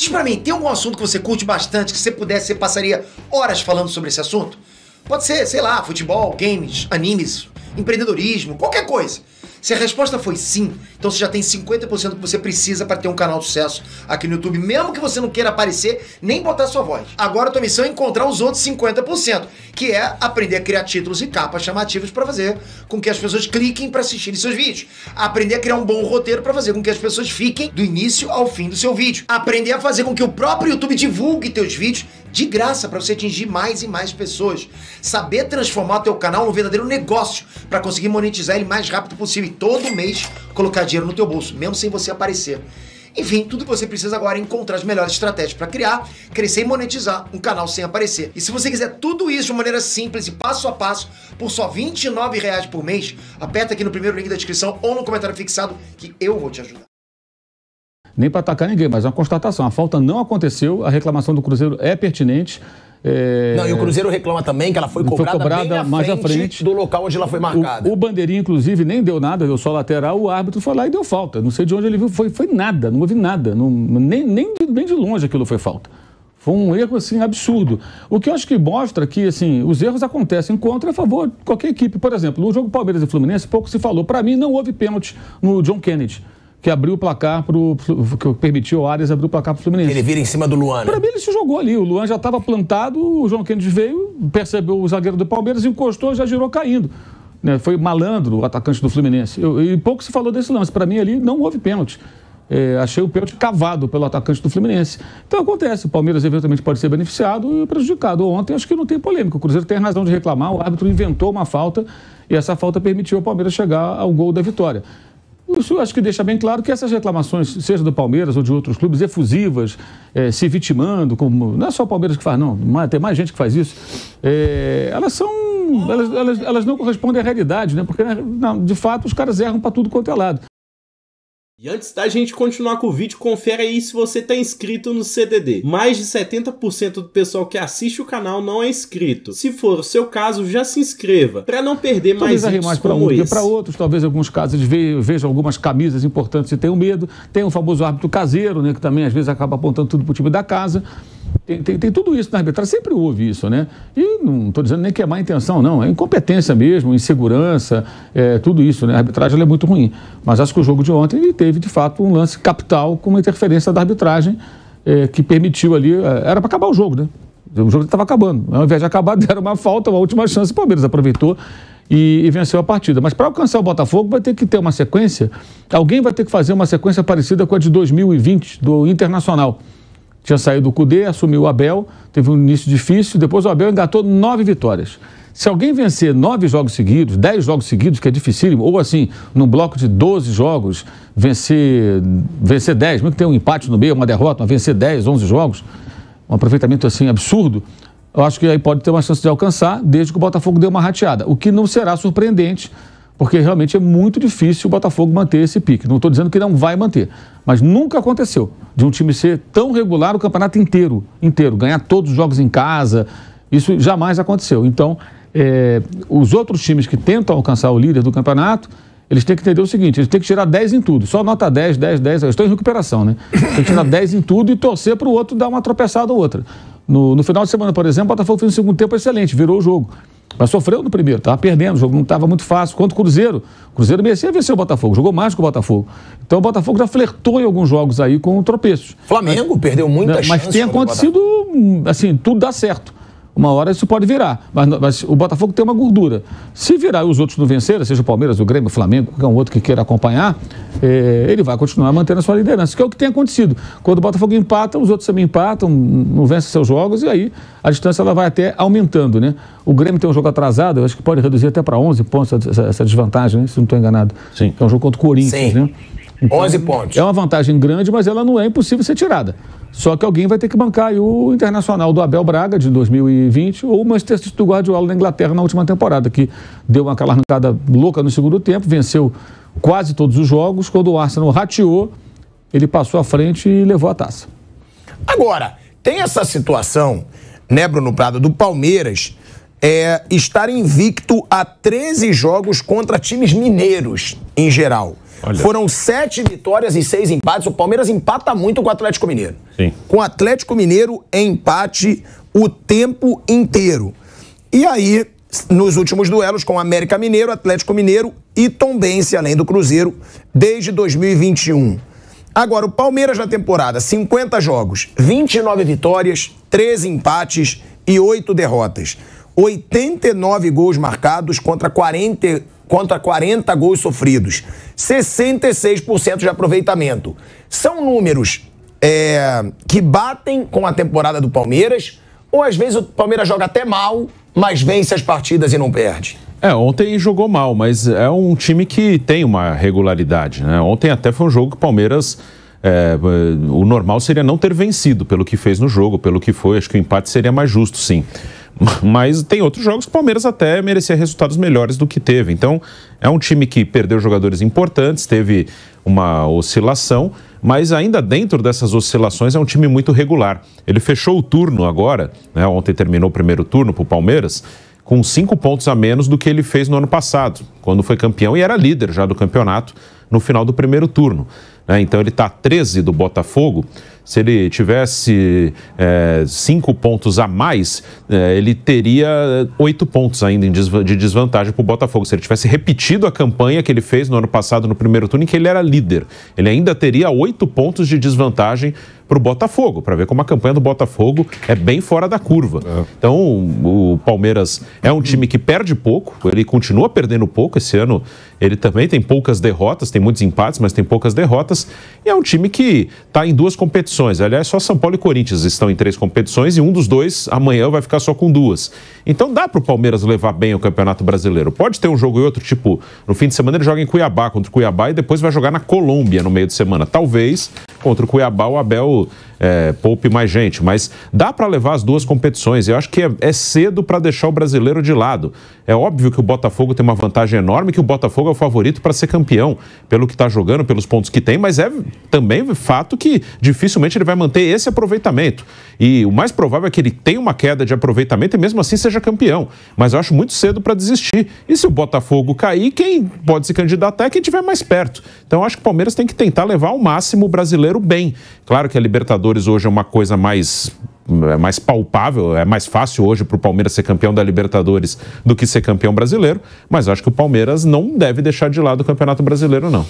Diz pra mim, tem algum assunto que você curte bastante, que se você pudesse, você passaria horas falando sobre esse assunto? Pode ser, sei lá, futebol, games, animes, empreendedorismo, qualquer coisa. Se a resposta foi sim, então você já tem 50% que você precisa para ter um canal de sucesso aqui no YouTube, mesmo que você não queira aparecer nem botar sua voz. Agora a tua missão é encontrar os outros 50%, que é aprender a criar títulos e capas chamativas para fazer com que as pessoas cliquem para assistirem seus vídeos. Aprender a criar um bom roteiro para fazer com que as pessoas fiquem do início ao fim do seu vídeo. Aprender a fazer com que o próprio YouTube divulgue teus vídeos de graça para você atingir mais e mais pessoas. Saber transformar o teu canal num verdadeiro negócio para conseguir monetizar ele mais rápido possível e todo mês colocar dinheiro no teu bolso, mesmo sem você aparecer. Enfim, tudo que você precisa agora é encontrar as melhores estratégias para criar, crescer e monetizar um canal sem aparecer. E se você quiser tudo isso de maneira simples e passo a passo, por só R$ 29,00 por mês, aperta aqui no primeiro link da descrição ou no comentário fixado que eu vou te ajudar. Nem para atacar ninguém, mas é uma constatação. A falta não aconteceu, a reclamação do Cruzeiro é pertinente. Não, e o Cruzeiro reclama também que ela foi cobrada bem mais à frente do local onde ela foi marcada. O bandeirinha, inclusive, nem deu nada, deu só lateral, o árbitro foi lá e deu falta. Não sei de onde ele viu, foi nada, não houve nada. Nem de longe aquilo foi falta. Foi um erro, assim, absurdo. O que eu acho que mostra que, assim, os erros acontecem contra e a favor de qualquer equipe. Por exemplo, no jogo Palmeiras e Fluminense, pouco se falou. Para mim, não houve pênalti no John Kennedy, que abriu o placar que permitiu ao Arias abrir o placar para o Fluminense. Ele vira em cima do Luan, né? Para mim, ele se jogou ali. O Luan já estava plantado, o João Kennedy veio, percebeu o zagueiro do Palmeiras, encostou, já girou caindo. Né? Foi malandro o atacante do Fluminense. E pouco se falou desse lance. Para mim, ali não houve pênalti. Achei o pênalti cavado pelo atacante do Fluminense. Então acontece, o Palmeiras eventualmente pode ser beneficiado e prejudicado. Ontem acho que não tem polêmica, o Cruzeiro tem razão de reclamar, o árbitro inventou uma falta e essa falta permitiu ao Palmeiras chegar ao gol da vitória. Isso acho que deixa bem claro que essas reclamações, seja do Palmeiras ou de outros clubes, efusivas, se vitimando, como não é só o Palmeiras que faz, não, tem mais gente que faz isso, elas não correspondem à realidade, né? Porque, de fato, os caras erram para tudo quanto é lado. E antes da gente continuar com o vídeo, confere aí se você está inscrito no CDD. Mais de 70% do pessoal que assiste o canal não é inscrito. Se for o seu caso, já se inscreva, para não perder mais vídeos como esse. Para outros, talvez em alguns casos vejam algumas camisas importantes e tenham medo. Tem o famoso árbitro caseiro, né, que também às vezes acaba apontando tudo para o time da casa. Tem tudo isso na arbitragem, sempre houve isso, né? E não estou dizendo nem que é má intenção, não. É incompetência mesmo, insegurança, tudo isso, né? A arbitragem ela é muito ruim. Mas acho que o jogo de ontem ele teve, de fato, um lance capital com uma interferência da arbitragem que permitiu ali... Era para acabar o jogo, né? O jogo estava acabando. Ao invés de acabar, deram uma falta, uma última chance. O Palmeiras aproveitou e venceu a partida. Mas para alcançar o Botafogo vai ter que ter uma sequência. Alguém vai ter que fazer uma sequência parecida com a de 2020, do Internacional. Tinha saído o Cudê, assumiu o Abel, teve um início difícil, depois o Abel engatou 9 vitórias. Se alguém vencer 9 jogos seguidos, 10 jogos seguidos, que é dificílimo, ou assim, num bloco de 12 jogos, vencer 10, mesmo que tenha um empate no meio, uma derrota, mas vencer 10, 11 jogos, um aproveitamento assim absurdo, eu acho que aí pode ter uma chance de alcançar, desde que o Botafogo dê uma rateada, o que não será surpreendente, porque realmente é muito difícil o Botafogo manter esse pique. Não estou dizendo que não vai manter, mas nunca aconteceu de um time ser tão regular o campeonato inteiro, ganhar todos os jogos em casa, isso jamais aconteceu. Então, os outros times que tentam alcançar o líder do campeonato, eles têm que entender o seguinte, eles têm que tirar 10 em tudo, só nota 10, 10, 10, eu estou em recuperação, né? Tem que tirar 10 em tudo e torcer para o outro dar uma tropeçada ou outra. No final de semana, por exemplo, o Botafogo fez um segundo tempo excelente, virou o jogo. Mas sofreu no primeiro, estava perdendo, o jogo não estava muito fácil. Quanto o Cruzeiro merecia vencer o Botafogo, jogou mais que o Botafogo. Então o Botafogo já flertou em alguns jogos aí com tropeços. Flamengo perdeu muita chance. Mas tem acontecido, assim, tudo dá certo. Uma hora isso pode virar, mas o Botafogo tem uma gordura. Se virar e os outros não vencerem, seja o Palmeiras, o Grêmio, o Flamengo, qualquer um outro que queira acompanhar, ele vai continuar mantendo a sua liderança, que é o que tem acontecido. Quando o Botafogo empata, os outros também empatam, não vencem seus jogos, e aí a distância ela vai até aumentando, né? O Grêmio tem um jogo atrasado, eu acho que pode reduzir até para 11 pontos essa desvantagem, né? Se não estou enganado. Sim. É um jogo contra o Corinthians, né? Então, 11 pontos. É uma vantagem grande, mas ela não é impossível ser tirada. Só que alguém vai ter que bancar aí o Internacional do Abel Braga, de 2020, ou o Manchester City do Guardiola da Inglaterra na última temporada, que deu aquela arrancada louca no segundo tempo, venceu quase todos os jogos. Quando o Arsenal rateou, ele passou à frente e levou a taça. Agora, tem essa situação, né, Bruno Prado, do Palmeiras estar invicto a 13 jogos contra times mineiros, em geral. Foram 7 vitórias e 6 empates. O Palmeiras empata muito com o Atlético Mineiro. Sim. Com o Atlético Mineiro, empate o tempo inteiro. E aí, nos últimos duelos com América Mineiro, Atlético Mineiro e Tombense, além do Cruzeiro, desde 2021. Agora, o Palmeiras na temporada, 50 jogos, 29 vitórias, 13 empates e 8 derrotas. 89 gols marcados contra 40 gols sofridos. 66% de aproveitamento. São números que batem com a temporada do Palmeiras, ou às vezes o Palmeiras joga até mal, mas vence as partidas e não perde? Ontem jogou mal, mas é um time que tem uma regularidade, né? Ontem até foi um jogo que o Palmeiras... o normal seria não ter vencido pelo que fez no jogo, pelo que foi. Acho que o empate seria mais justo, sim. Mas tem outros jogos que o Palmeiras até merecia resultados melhores do que teve. Então, é um time que perdeu jogadores importantes, teve uma oscilação, mas ainda dentro dessas oscilações é um time muito regular. Ele fechou o turno agora, né? Ontem terminou o primeiro turno para o Palmeiras, com 5 pontos a menos do que ele fez no ano passado, quando foi campeão e era líder já do campeonato no final do primeiro turno. Então ele está a 13 do Botafogo. Se ele tivesse 5 pontos a mais, ele teria 8 pontos ainda de desvantagem para o Botafogo. Se ele tivesse repetido a campanha que ele fez no ano passado no primeiro turno, em que ele era líder, ele ainda teria 8 pontos de desvantagem para o Botafogo, para ver como a campanha do Botafogo é bem fora da curva. Então, o Palmeiras é um time que perde pouco, ele continua perdendo pouco. Esse ano ele também tem poucas derrotas, tem muitos empates, mas tem poucas derrotas. E é um time que está em 2 competições. Aliás, só São Paulo e Corinthians estão em 3 competições e um dos 2 amanhã vai ficar só com 2. Então dá para o Palmeiras levar bem o Campeonato Brasileiro. Pode ter um jogo e outro, tipo, no fim de semana ele joga em Cuiabá contra o Cuiabá e depois vai jogar na Colômbia no meio de semana. Talvez contra o Cuiabá o Abel poupe mais gente, mas dá para levar as 2 competições. Eu acho que é cedo para deixar o brasileiro de lado. É óbvio que o Botafogo tem uma vantagem enorme, que o Botafogo é o favorito para ser campeão, pelo que está jogando, pelos pontos que tem, mas é também fato que dificilmente ele vai manter esse aproveitamento. E o mais provável é que ele tenha uma queda de aproveitamento e mesmo assim seja campeão. Mas eu acho muito cedo para desistir. E se o Botafogo cair, quem pode se candidatar é quem estiver mais perto. Então eu acho que o Palmeiras tem que tentar levar ao máximo o brasileiro bem. Claro que a Libertadores hoje é uma coisa mais palpável, é mais fácil hoje para o Palmeiras ser campeão da Libertadores do que ser campeão brasileiro, mas acho que o Palmeiras não deve deixar de lado o Campeonato Brasileiro, não.